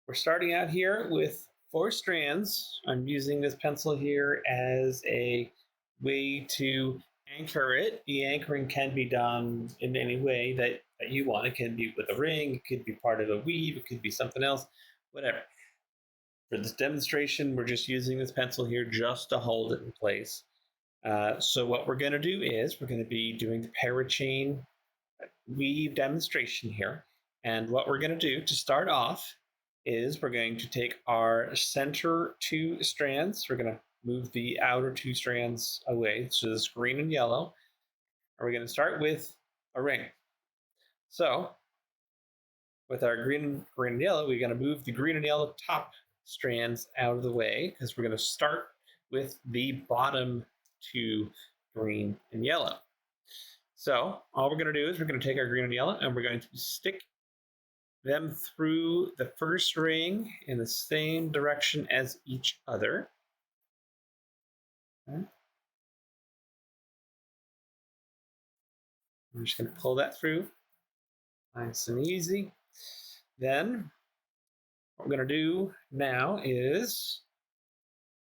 We're starting out here with 4 strands. I'm using this pencil here as a way to anchor it. The anchoring can be done in any way that you want. It can be with a ring, it could be part of a weave, it could be something else, whatever. For this demonstration, we're just using this pencil here just to hold it in place. So what we're going to do is we're going to be doing the parachain weave demonstration here. And what we're going to do to start off is we're going to take our center 2 strands. We're going to move the outer 2 strands away. So this green and yellow. And we're going to start with a ring. So with our green and yellow, we're going to move the green and yellow top strands out of the way because we're going to start with the bottom 2 green and yellow. So all we're going to do is we're going to take our green and yellow and we're going to stick them through the first ring in the same direction as each other. Okay. I'm just going to pull that through nice and easy. Then what we're going to do now is,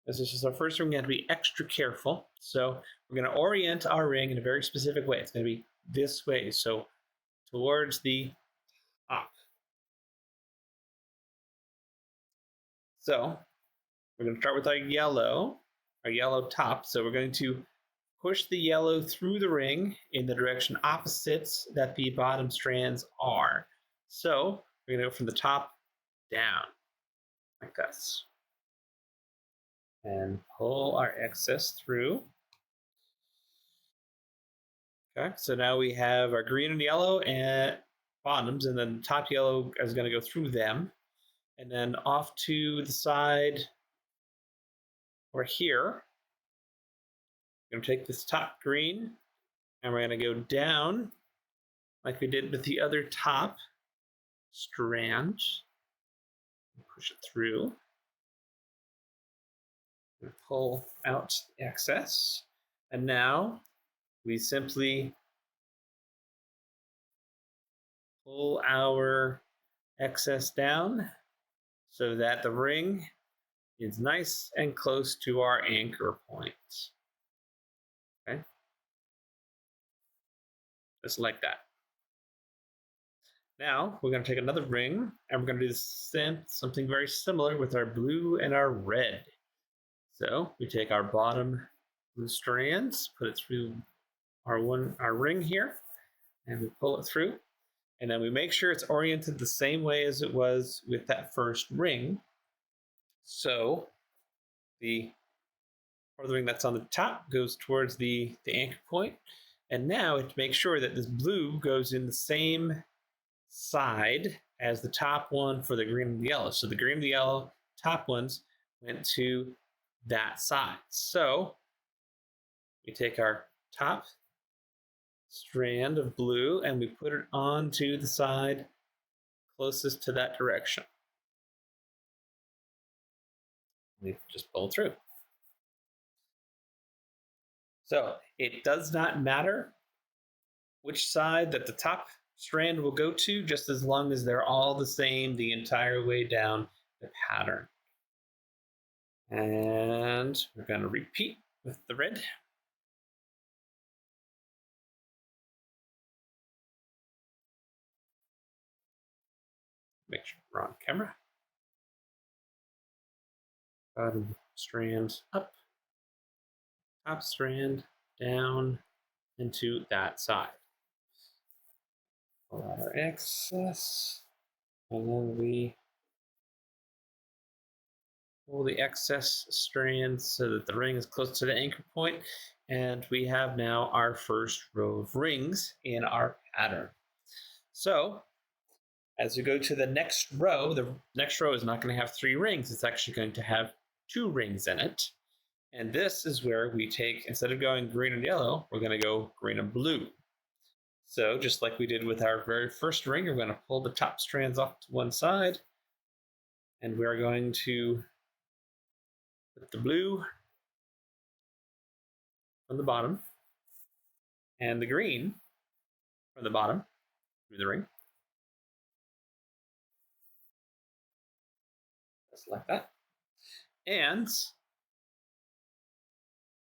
as this is our first ring, we have to be extra careful. So we're going to orient our ring in a very specific way. It's going to be this way, so towards the top. So we're going to start with our yellow top. So we're going to push the yellow through the ring in the direction opposites that the bottom strands are. So we're going to go from the top down, like this. And pull our excess through. Okay, so now we have our green and yellow and bottoms, and then top yellow is going to go through them. And then off to the side over here, we're going to take this top green and we're going to go down like we did with the other top strand. Push it through. Pull out the excess. And now we simply pull our excess down so that the ring is nice and close to our anchor point. Okay? Just like that. Now we're going to take another ring and we're going to do something very similar with our blue and our red. So we take our bottom blue strands, put it through our ring here, and we pull it through. And then we make sure it's oriented the same way as it was with that first ring. So the part of the ring that's on the top goes towards the anchor point. And now we have to make sure that this blue goes in the same side as the top one for the green and the yellow. So the green and the yellow top ones went to that side. So we take our top strand of blue and we put it onto the side closest to that direction. We just pull through. So it does not matter which side that the top strand will go to, just as long as they're all the same the entire way down the pattern. And we're going to repeat with the red. Make sure we're on camera. Bottom strand up, top strand down into that side. Pull out our excess, and then we pull the excess strand so that the ring is close to the anchor point, and we have now our first row of rings in our pattern. So as we go to the next row is not going to have 3 rings. It's actually going to have 2 rings in it. And this is where we take, instead of going green and yellow, we're going to go green and blue. So just like we did with our very first ring, we're going to pull the top strands off to one side. And we're going to put the blue from the bottom and the green from the bottom through the ring. just like that. And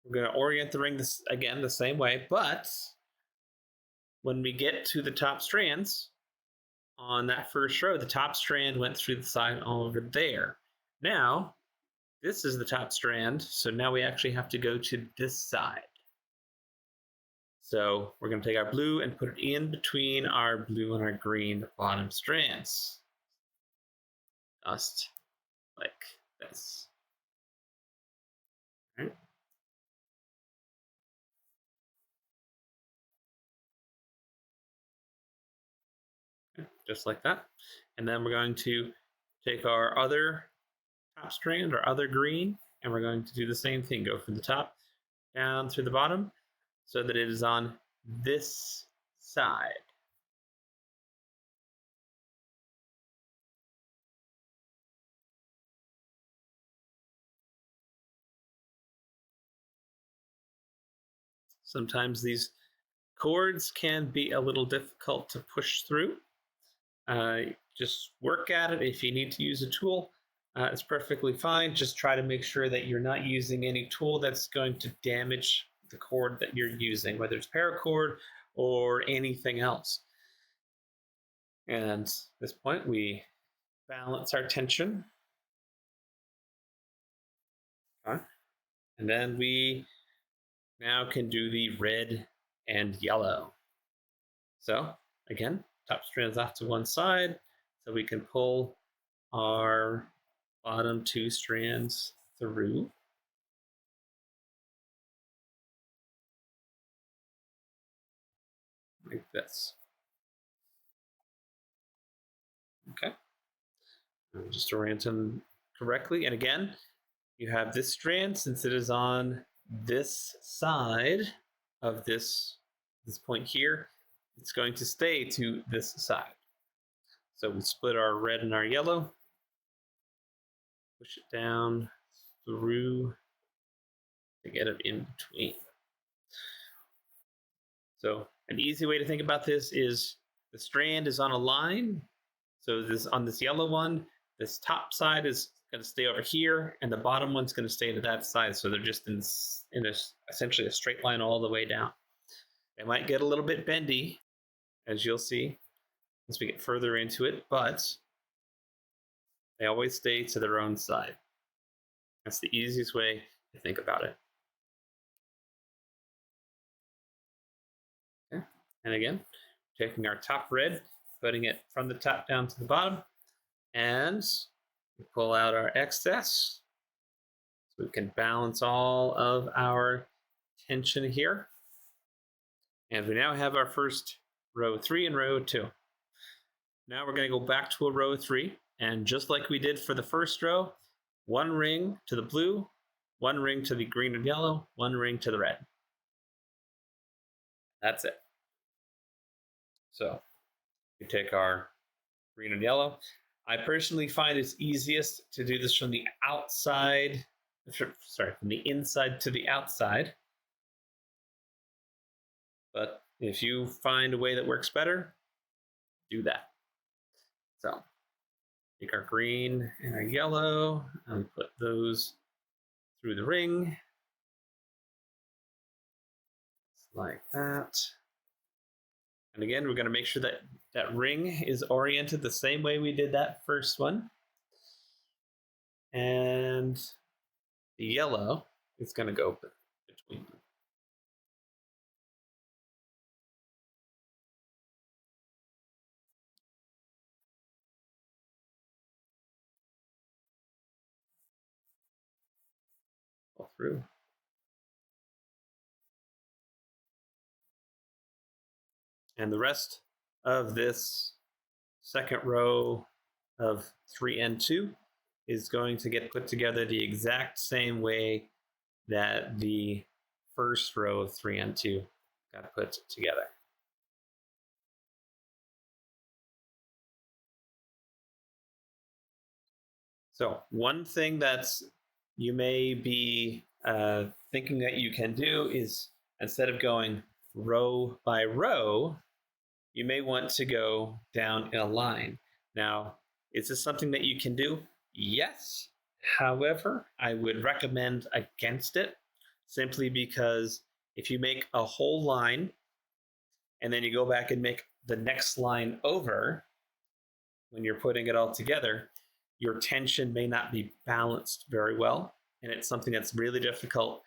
we're going to orient the ring this again the same way, but when we get to the top strands on that first row, the top strand went through the side over there. Now, this is the top strand, so now we actually have to go to this side. So we're going to take our blue and put it in between our blue and our green bottom strands. Just like this. All right. Just like that. And then we're going to take our other top strand, our other green, and we're going to do the same thing. Go from the top down through the bottom so that it is on this side. Sometimes these cords can be a little difficult to push through. Just work at it. If you need to use a tool, it's perfectly fine. Just try to make sure that you're not using any tool that's going to damage the cord that you're using, whether it's paracord or anything else. And at this point, we balance our tension. Okay. And then we now can do the red and yellow. So again, top strands off to one side, so we can pull our bottom two strands through. Like this. Okay. Just orient them correctly. And again, you have this strand, since it is on this side of this point here, it's going to stay to this side. So we split our red and our yellow, push it down through to get it in between. So an easy way to think about this is the strand is on a line. So this on this yellow one, this top side is going to stay over here, and the bottom one's going to stay to that side. So they're just in essentially a straight line all the way down. They might get a little bit bendy, as you'll see as we get further into it, but they always stay to their own side. That's the easiest way to think about it. Okay. And again, taking our top red, putting it from the top down to the bottom, and we pull out our excess so we can balance all of our tension here. And we now have our first row 3 and row 2. Now we're going to go back to a row 3, and just like we did for the first row, one ring to the blue, one ring to the green and yellow, one ring to the red. That's it. So we take our green and yellow. I personally find it's easiest to do this from the outside, sorry, from the inside to the outside. But if you find a way that works better, do that. So take our green and our yellow and put those through the ring. Like that. And again, we're going to make sure that that ring is oriented the same way we did that first one. And the yellow is going to go between them. All through. And the rest of this second row of 3 and 2 is going to get put together the exact same way that the first row of 3 and 2 got put together. So one thing that's you may be thinking that you can do is, instead of going row by row, you may want to go down in a line. Now, is this something that you can do? Yes. However, I would recommend against it simply because if you make a whole line and then you go back and make the next line over when you're putting it all together, your tension may not be balanced very well. And it's something that's really difficult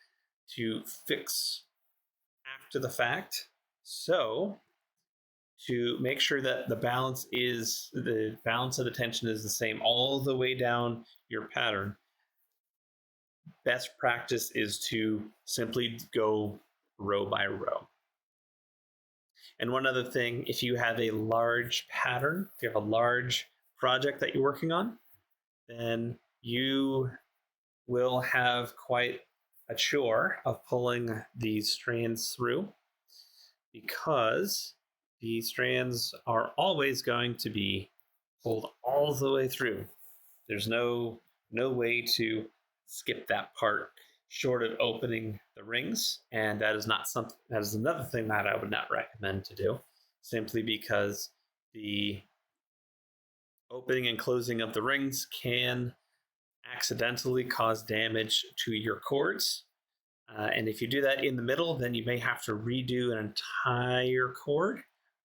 to fix after the fact. So, to make sure that the balance of the tension is the same all the way down your pattern, best practice is to simply go row by row. And one other thing, if you have a large pattern, if you have a large project that you're working on, then you will have quite a chore of pulling these strands through, because the strands are always going to be pulled all the way through. There's no way to skip that part short of opening the rings, and that is not something. That is another thing that I would not recommend to do, simply because the opening and closing of the rings can accidentally cause damage to your cords. And if you do that in the middle, then you may have to redo an entire cord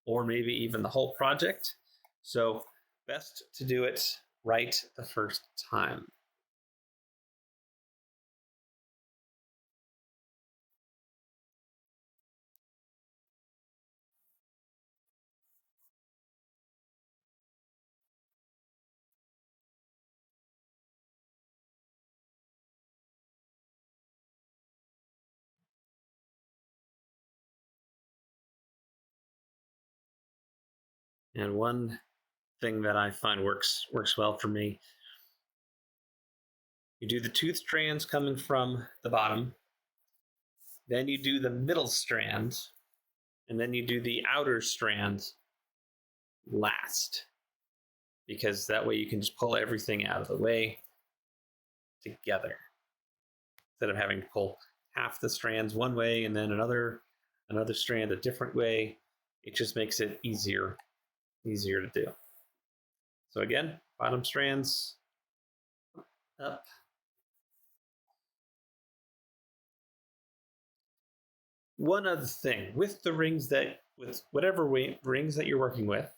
or maybe even the whole project. So, best to do it right the first time. And one thing that I find works well for me, you do the tooth strands coming from the bottom, then you do the middle strand, and then you do the outer strand last, because that way you can just pull everything out of the way together instead of having to pull half the strands one way and then another strand a different way. It just makes it easier to do. So again, bottom strands up. One other thing with the rings with whatever rings that you're working with,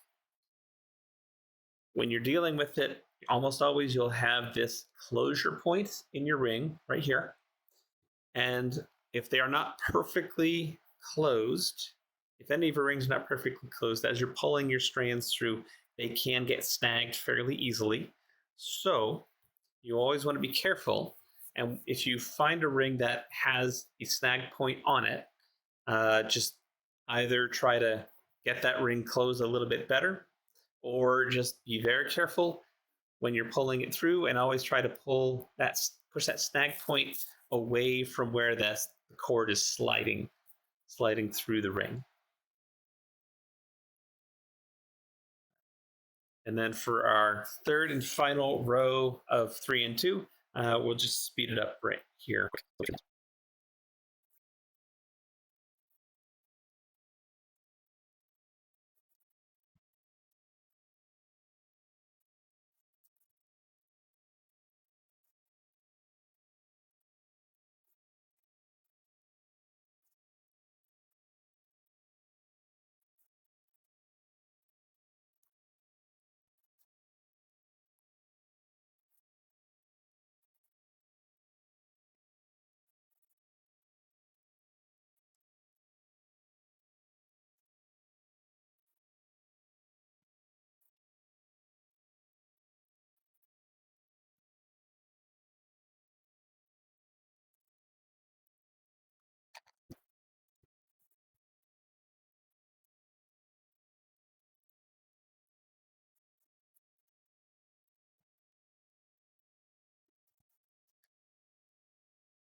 when you're dealing with it, almost always you'll have this closure point in your ring right here. And if they are not perfectly closed, if any of your rings are not perfectly closed, as you're pulling your strands through, they can get snagged fairly easily. So you always want to be careful. And if you find a ring that has a snag point on it, just either try to get that ring closed a little bit better, or just be very careful when you're pulling it through, and always try to push that snag point away from where the cord is sliding through the ring. And then for our third and final row of 3 and 2, we'll just speed it up right here.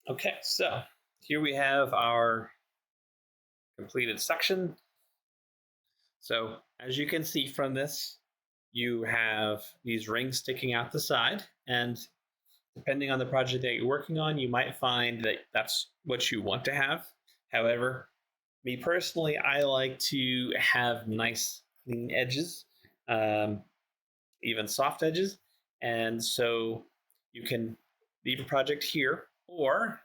Okay, so here we have our completed section. So as you can see from this, you have these rings sticking out the side, and depending on the project that you're working on, you might find that that's what you want to have. However, me personally, I like to have nice clean edges, even soft edges. And so you can leave a project here, or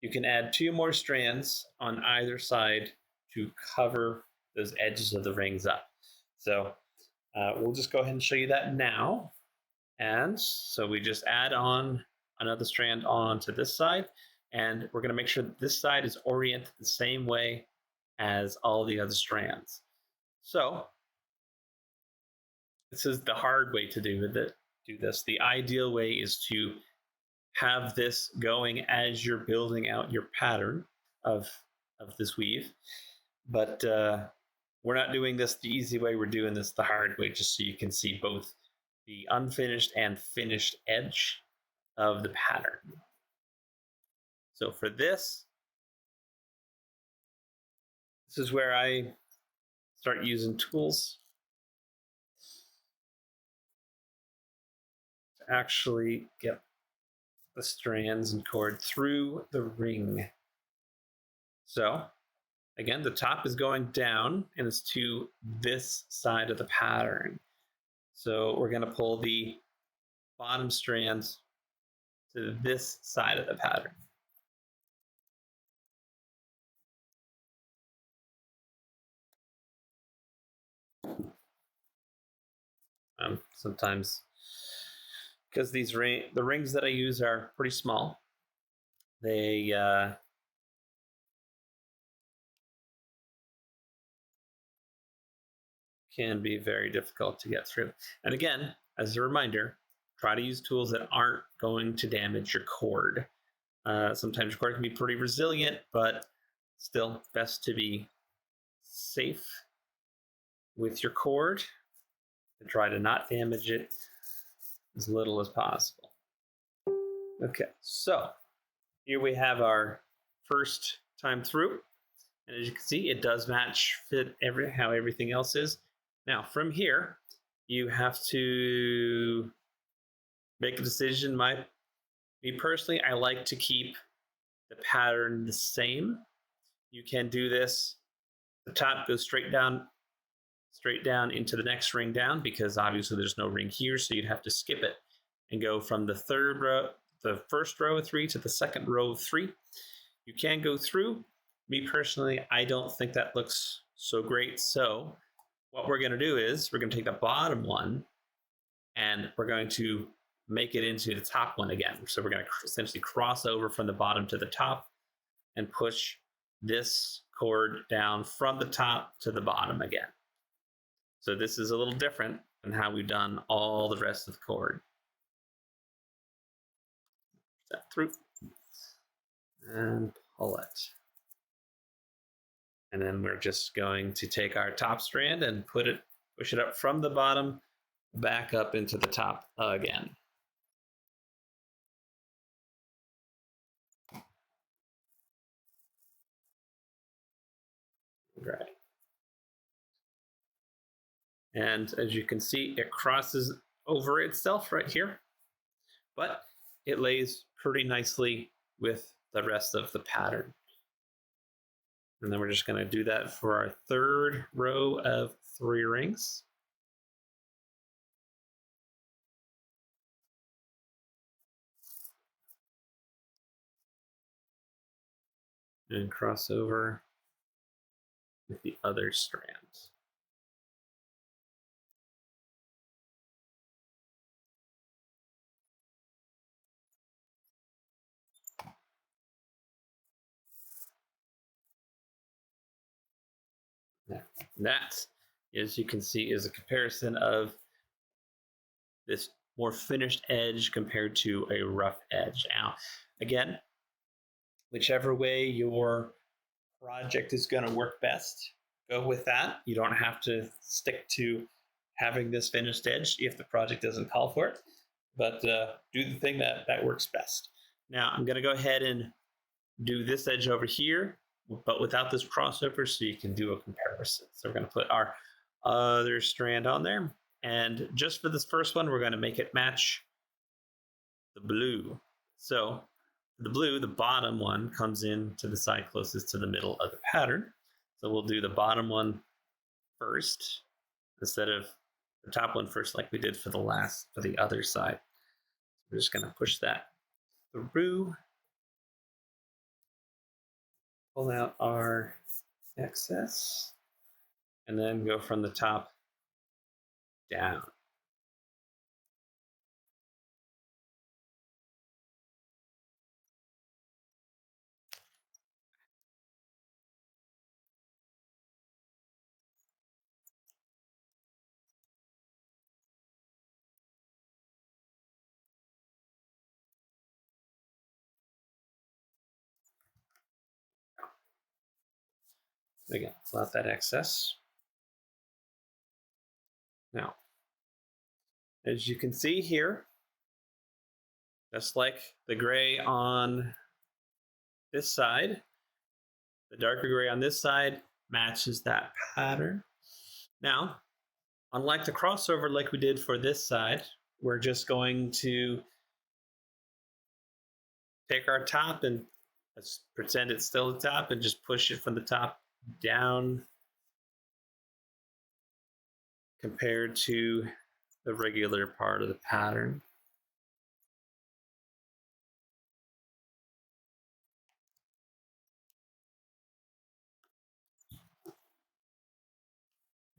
you can add 2 more strands on either side to cover those edges of the rings up. So we'll just go ahead and show you that now. And so we just add on another strand onto this side, and we're going to make sure that this side is oriented the same way as all the other strands. So this is the hard way to do this. The ideal way is to have this going as you're building out your pattern of this weave. But we're not doing this the easy way, we're doing this the hard way, just so you can see both the unfinished and finished edge of the pattern. So for this is where I start using tools to actually get the strands and cord through the ring. So again, the top is going down and it's to this side of the pattern. So we're going to pull the bottom strands to this side of the pattern. Sometimes, because the rings that I use are pretty small, they can be very difficult to get through. And again, as a reminder, try to use tools that aren't going to damage your cord. Sometimes your cord can be pretty resilient, but still best to be safe with your cord and try to not damage it as little as possible. Okay, so here we have our first time through, and as you can see, it does fit how everything else is. Now from here, you have to make a decision. Me personally, I like to keep the pattern the same. You can do this. The top goes straight down into the next ring down, because obviously there's no ring here, so you'd have to skip it and go from the first row of 3 to the second row of 3. You can go through. Me personally, I don't think that looks so great. So what we're going to do is we're going to take the bottom one and we're going to make it into the top one again. So we're going to essentially cross over from the bottom to the top and push this cord down from the top to the bottom again. So this is a little different than how we've done all the rest of the cord. Step through and pull it. And then we're just going to take our top strand and push it up from the bottom back up into the top again. Right. And as you can see, it crosses over itself right here, but it lays pretty nicely with the rest of the pattern. And then we're just going to do that for our third row of 3 rings. And cross over with the other strand. That, as you can see, is a comparison of this more finished edge compared to a rough edge. Now, again, whichever way your project is going to work best, go with that. You don't have to stick to having this finished edge if the project doesn't call for it, but do the thing that works best. Now, I'm going to go ahead and do this edge over here, but without this crossover, so you can do a comparison. So we're going to put our other strand on there, and just for this first one, we're going to make it match the blue. So the blue, the bottom one, comes in to the side closest to the middle of the pattern. So we'll do the bottom one first instead of the top one first, like we did for the other side. We're just going to push that through, pull out our excess, and then go from the top down. Again, pull out that excess. Now, as you can see here, just like the gray on this side, the darker gray on this side matches that pattern. Now, unlike the crossover like we did for this side, we're just going to take our top and let's pretend it's still the top and just push it from the top down compared to the regular part of the pattern.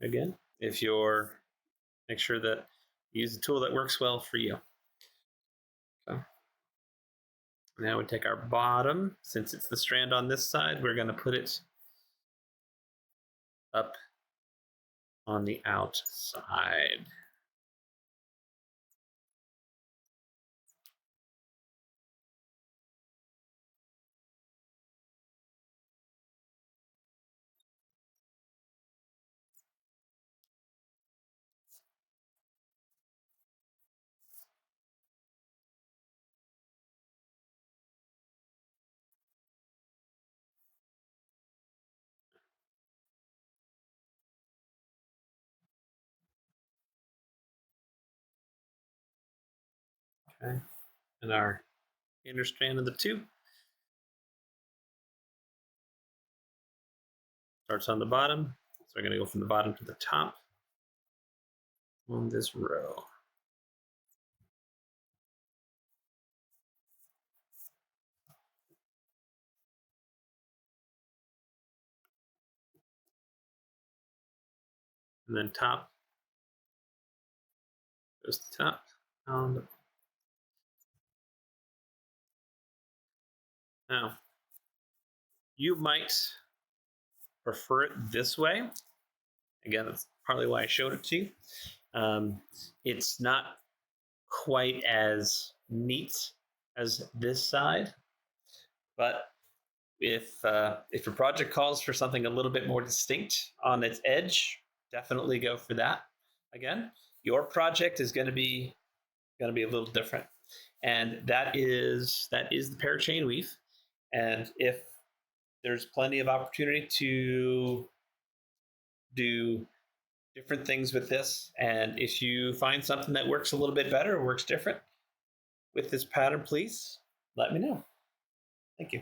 Again, if you're, make sure that you use a tool that works well for you. So now we take our bottom, since it's the strand on this side, we're going to put it up on the outside. Okay, and our inner strand of the two starts on the bottom, so we're going to go from the bottom to the top on this row. And then top goes to top on the. Now, you might prefer it this way. Again, that's partly why I showed it to you. It's not quite as neat as this side, but if your project calls for something a little bit more distinct on its edge, definitely go for that. Again, your project is going to be a little different, and that is the parachain weave. And if there's plenty of opportunity to do different things with this, and if you find something that works a little bit better or works different with this pattern, please let me know. Thank you.